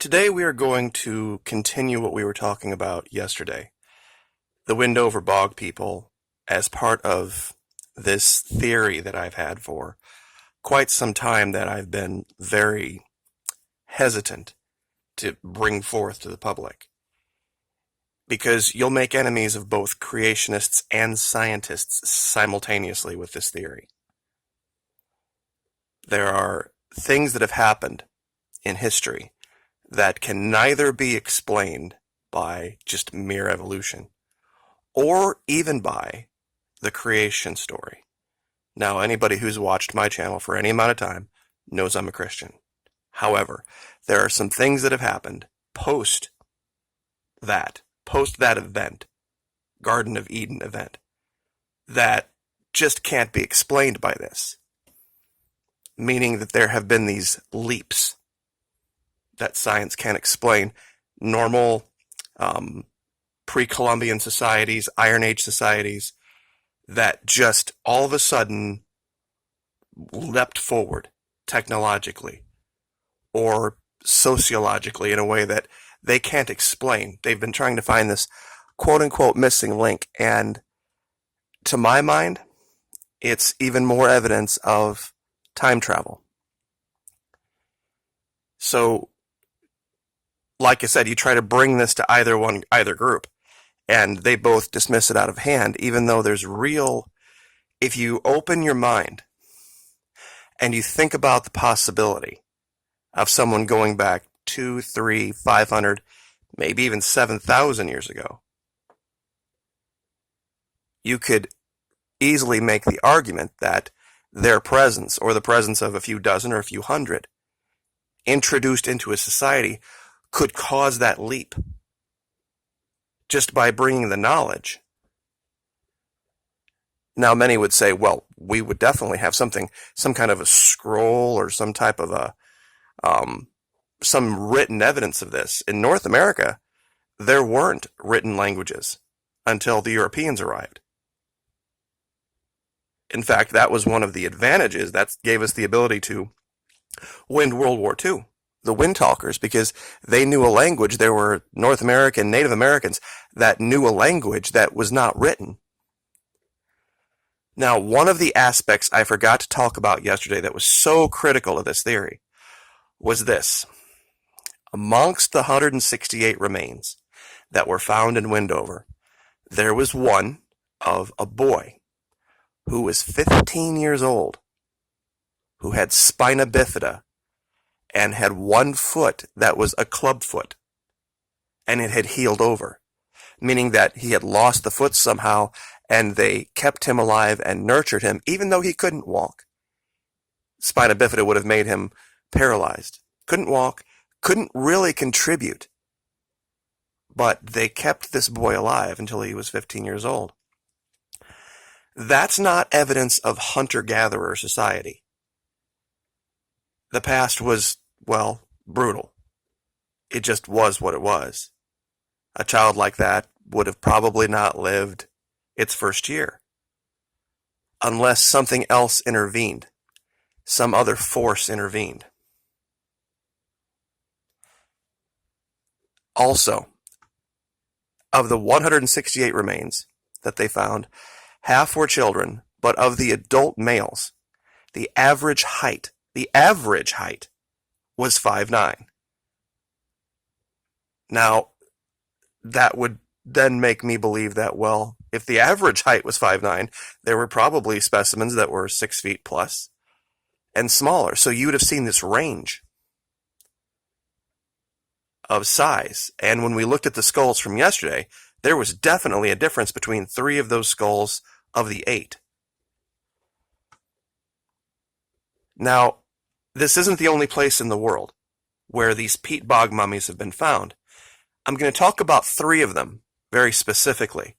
Today we are going to continue what we were talking about yesterday, the Windover Bog people, as part of this theory that I've had for quite some time that I've been very hesitant to bring forth to the public. Because you'll make enemies of both creationists and scientists simultaneously with this theory. There are things that have happened in history that can neither be explained by just mere evolution or even by the creation story. Now, anybody who's watched my channel for any amount of time knows I'm a Christian. However, there are some things that have happened post that event, Garden of Eden event, that just can't be explained by this. Meaning that there have been these leaps that science can't explain. Normal pre-Columbian societies, Iron Age societies, that just all of a sudden leapt forward technologically or sociologically in a way that they can't explain. They've been trying to find this quote-unquote missing link, and to my mind, it's even more evidence of time travel. So, like I said, you try to bring this to either group, and they both dismiss it out of hand, even though there's real, if you open your mind and you think about the possibility of someone going back 2, 3, 500, maybe even 7,000 years ago, you could easily make the argument that their presence, or the presence of a few dozen or a few hundred, introduced into a society could cause that leap just by bringing the knowledge. Now, many would say, well, we would definitely have some kind of a scroll or some type of some written evidence of this. In North America, there weren't written languages until the Europeans arrived. In fact, that was one of the advantages that gave us the ability to win World War II. The Wind Talkers, because they knew a language. There were North American, Native Americans that knew a language that was not written. Now, one of the aspects I forgot to talk about yesterday that was so critical of this theory was this. Amongst the 168 remains that were found in Windover, there was one of a boy who was 15 years old, who had spina bifida, and had one foot that was a club foot, and it had healed over, meaning that he had lost the foot somehow, and they kept him alive and nurtured him, even though he couldn't walk. Spina bifida would have made him paralyzed. Couldn't walk, couldn't really contribute, but they kept this boy alive until he was 15 years old. That's not evidence of hunter-gatherer society. The past was, well, brutal. It just was what it was. A child like that would have probably not lived its first year, unless something else intervened, some other force intervened. Also, of the 168 remains that they found, half were children, but of the adult males, the average height was 5'9". Now, that would then make me believe that, well, if the average height was 5'9", there were probably specimens that were 6 feet plus and smaller. So you would have seen this range of size. And when we looked at the skulls from yesterday, there was definitely a difference between 3 of those skulls of the 8. Now, this isn't the only place in the world where these peat bog mummies have been found. I'm going to talk about 3 of them very specifically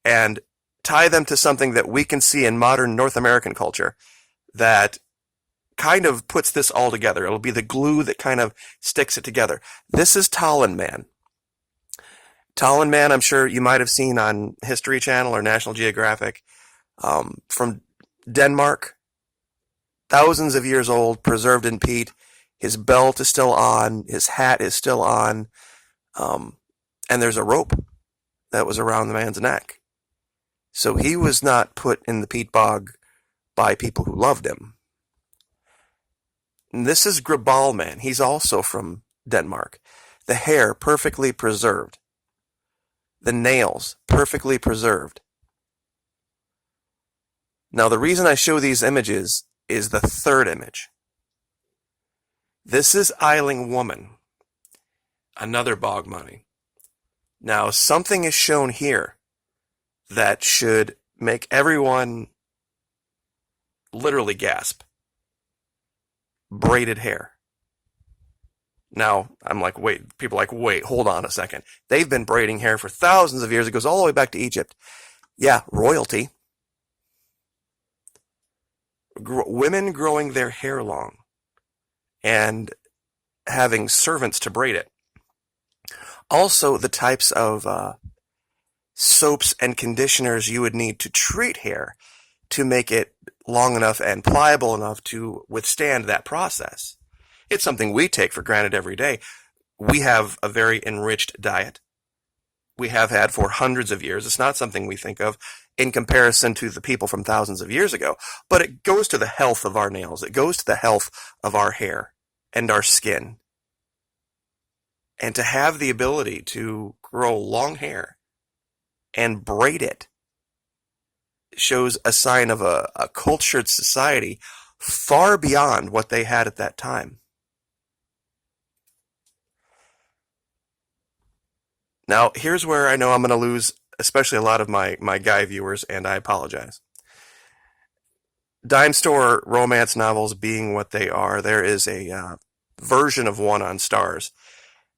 and tie them to something that we can see in modern North American culture that kind of puts this all together. It'll be the glue that kind of sticks it together. This is Tallinn Man. Tallinn Man, I'm sure you might have seen on History Channel or National Geographic, from Denmark, thousands of years old, preserved in peat. His belt is still on. His hat is still on. And there's a rope that was around the man's neck. So he was not put in the peat bog by people who loved him. And this is Gribalman. He's also from Denmark. The hair perfectly preserved. The nails perfectly preserved. Now, the reason I show these images is the third image. This is Eiling Woman, another bog mummy. Now, something is shown here that should make everyone literally gasp. Braided hair. Now, I'm like, wait, people are like, wait, hold on a second. They've been braiding hair for thousands of years. It goes all the way back to Egypt. Yeah, royalty. Women growing their hair long and having servants to braid it. Also, the types of soaps and conditioners you would need to treat hair to make it long enough and pliable enough to withstand that process. It's something we take for granted every day. We have a very enriched diet. We have had for hundreds of years. It's not something we think of in comparison to the people from thousands of years ago, but it goes to the health of our nails. It goes to the health of our hair and our skin. And to have the ability to grow long hair and braid it shows a sign of a cultured society far beyond what they had at that time. Now, here's where I know I'm going to lose especially a lot of my guy viewers, and I apologize. Dime store romance novels being what they are, there is a version of one on Stars.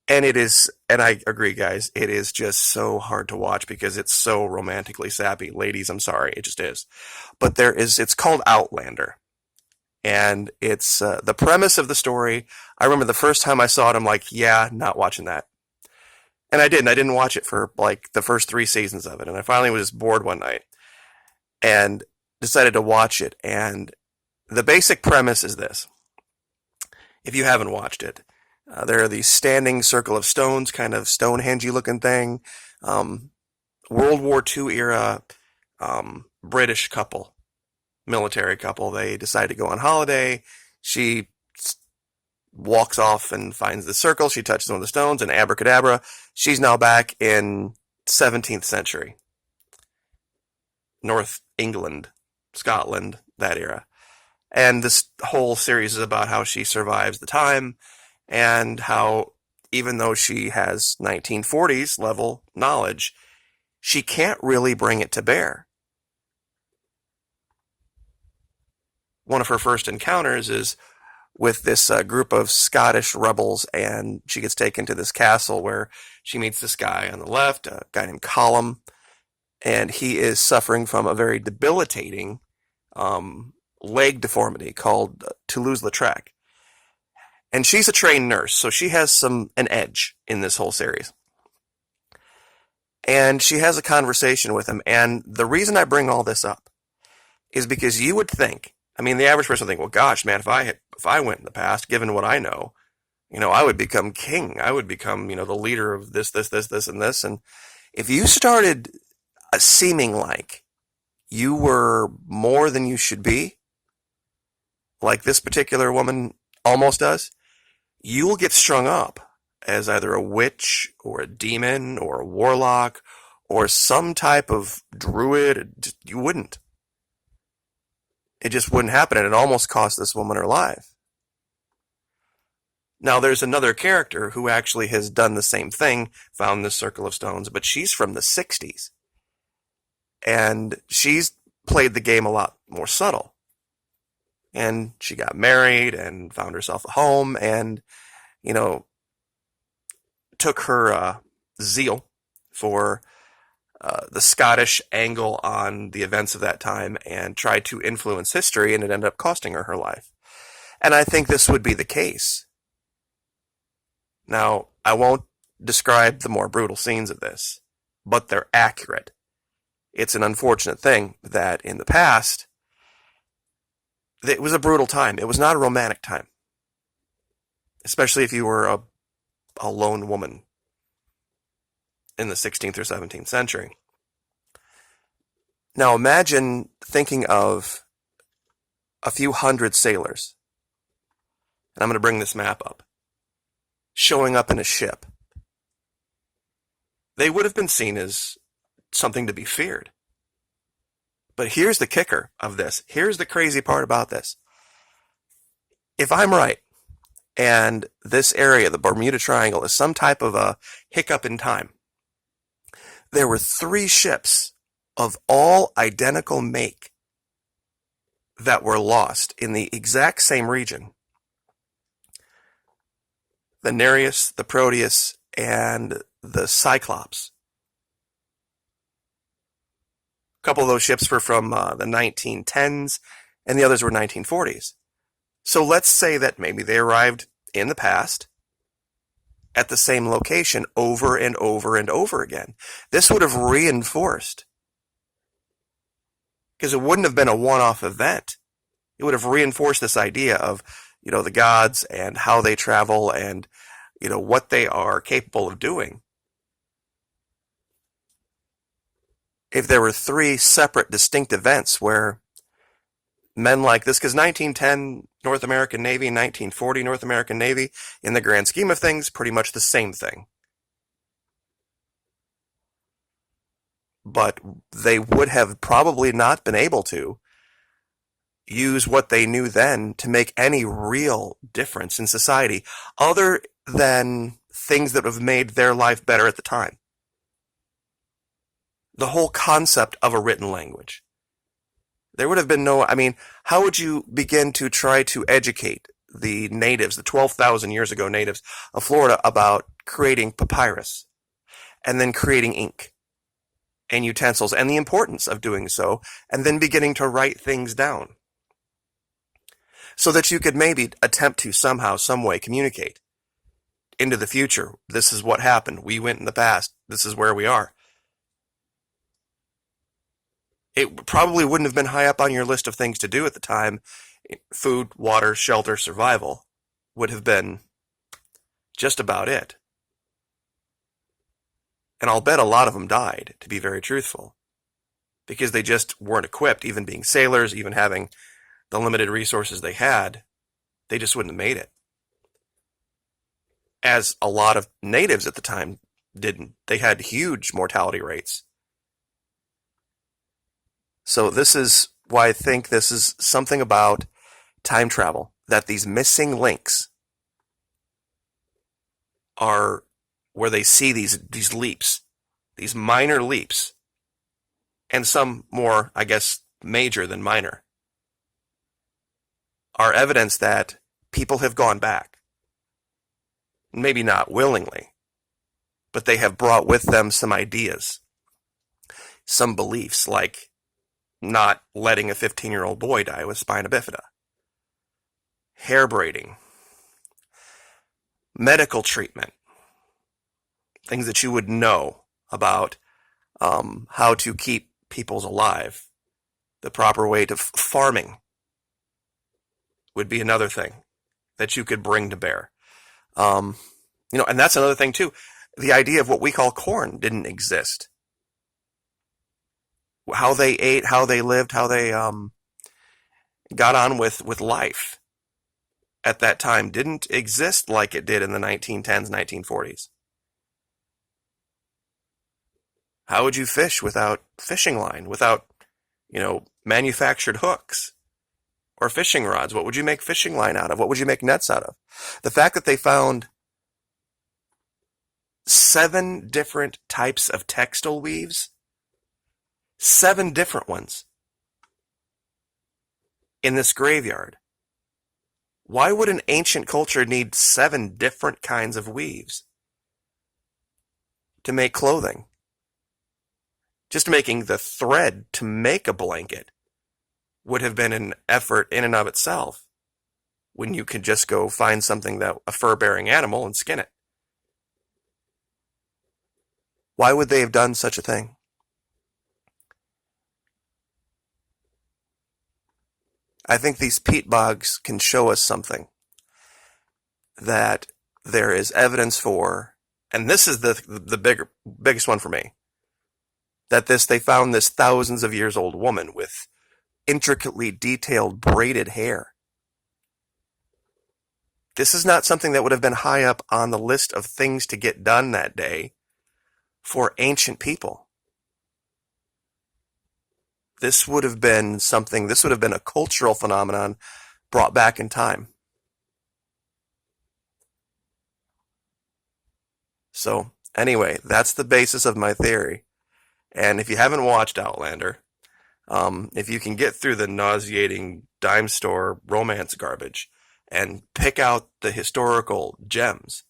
And it is, and I agree, guys, it is just so hard to watch because it's so romantically sappy. Ladies, I'm sorry, it just is. But it's called Outlander. And it's the premise of the story. I remember the first time I saw it, I'm like, yeah, not watching that. And I didn't. I didn't watch it for like the first 3 seasons of it. And I finally was just bored one night and decided to watch it. And the basic premise is this. If you haven't watched it, there are these standing circle of stones, kind of Stonehenge-y looking thing. World War II era British couple, military couple. They decide to go on holiday. She walks off and finds the circle. She touches one of the stones, and abracadabra, she's now back in 17th century. North England, Scotland, that era. And this whole series is about how she survives the time and how, even though she has 1940s level knowledge, she can't really bring it to bear. One of her first encounters is with this group of Scottish rebels, and she gets taken to this castle where she meets this guy on the left, a guy named Colum, and he is suffering from a very debilitating leg deformity called Toulouse-Lautrec. And she's a trained nurse, so she has an edge in this whole series. And she has a conversation with him, and the reason I bring all this up is because you would think, I mean, the average person would think, well, gosh, man, if I went in the past, given what I know, I would become king. I would become, the leader of this, and this. And if you started seeming like you were more than you should be, like this particular woman almost does, you will get strung up as either a witch or a demon or a warlock or some type of druid. You wouldn't. It just wouldn't happen, and it almost cost this woman her life. Now, there's another character who actually has done the same thing, found this circle of stones, but she's from the 60s. And she's played the game a lot more subtle. And she got married and found herself a home and, took her zeal for the Scottish angle on the events of that time and tried to influence history, and it ended up costing her life. And I think this would be the case. Now, I won't describe the more brutal scenes of this, but they're accurate. It's an unfortunate thing that in the past, it was a brutal time. It was not a romantic time. especially if you were a lone woman in the 16th or 17th century. Now imagine thinking of a few hundred sailors, and I'm going to bring this map up, showing up in a ship. They would have been seen as something to be feared. But here's the kicker of this. Here's the crazy part about this. If I'm right, and this area, the Bermuda Triangle, is some type of a hiccup in time, there were 3 ships of all identical make that were lost in the exact same region. The Nereus, the Proteus, and the Cyclops. A couple of those ships were from the 1910s, and the others were 1940s. So let's say that maybe they arrived in the past at the same location over and over and over again. This would have reinforced, because it wouldn't have been a one-off event. It would have reinforced this idea of, the gods and how they travel and, what they are capable of doing. If there were 3 separate distinct events where men like this, because 1910 North American Navy, 1940 North American Navy, in the grand scheme of things, pretty much the same thing. But they would have probably not been able to use what they knew then to make any real difference in society, other than things that have made their life better at the time. The whole concept of a written language. There would have been how would you begin to try to educate the natives, the 12,000 years ago natives of Florida, about creating papyrus and then creating ink and utensils and the importance of doing so, and then beginning to write things down so that you could maybe attempt to somehow, some way communicate into the future? This is what happened. We went in the past. This is where we are. It probably wouldn't have been high up on your list of things to do at the time. Food, water, shelter, survival would have been just about it. And I'll bet a lot of them died, to be very truthful, because they just weren't equipped, even being sailors, even having the limited resources they had. They just wouldn't have made it. As a lot of natives at the time didn't. They had huge mortality rates. So this is why I think this is something about time travel, that these missing links are where they see these leaps, these minor leaps, and some more, I guess, major than minor, are evidence that people have gone back. Maybe not willingly, but they have brought with them some ideas, some beliefs, like not letting a 15-year-old boy die with spina bifida, hair braiding, medical treatment, things that you would know about how to keep peoples alive. The proper way to farming would be another thing that you could bring to bear. And that's another thing too. The idea of what we call corn didn't exist. How they ate, how they lived, how they got on with life at that time didn't exist like it did in the 1910s, 1940s. How would you fish without fishing line, without, manufactured hooks or fishing rods? What would you make fishing line out of? What would you make nets out of? The fact that they found 7 different types of textile weaves, 7 different ones in this graveyard. Why would an ancient culture need 7 different kinds of weaves to make clothing? Just making the thread to make a blanket would have been an effort in and of itself, when you could just go find something, that a fur-bearing animal, and skin it. Why would they have done such a thing? I think these peat bogs can show us something. that there is evidence for, and this is the biggest one for me, that they found this thousands of years old woman with intricately detailed braided hair. This is not something that would have been high up on the list of things to get done that day for ancient people. This would have been something, this would have been a cultural phenomenon brought back in time. So, anyway, that's the basis of my theory. And if you haven't watched Outlander, if you can get through the nauseating dime store romance garbage and pick out the historical gems,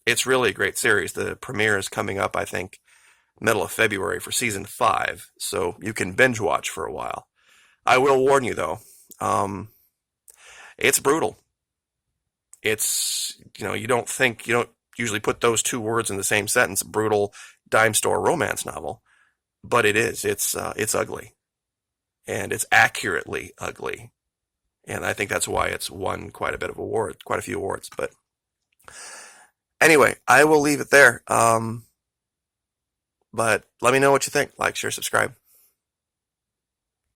it's really a great series. The premiere is coming up, I think, middle of February for season 5, so you can binge watch for a while. I will warn you though, it's brutal. It's, you don't usually put those two words in the same sentence, brutal dime store romance novel, but it is. It's ugly, and it's accurately ugly, and I think that's why it's won quite a few awards. But anyway, I will leave it there. But let me know what you think. Like, share, subscribe.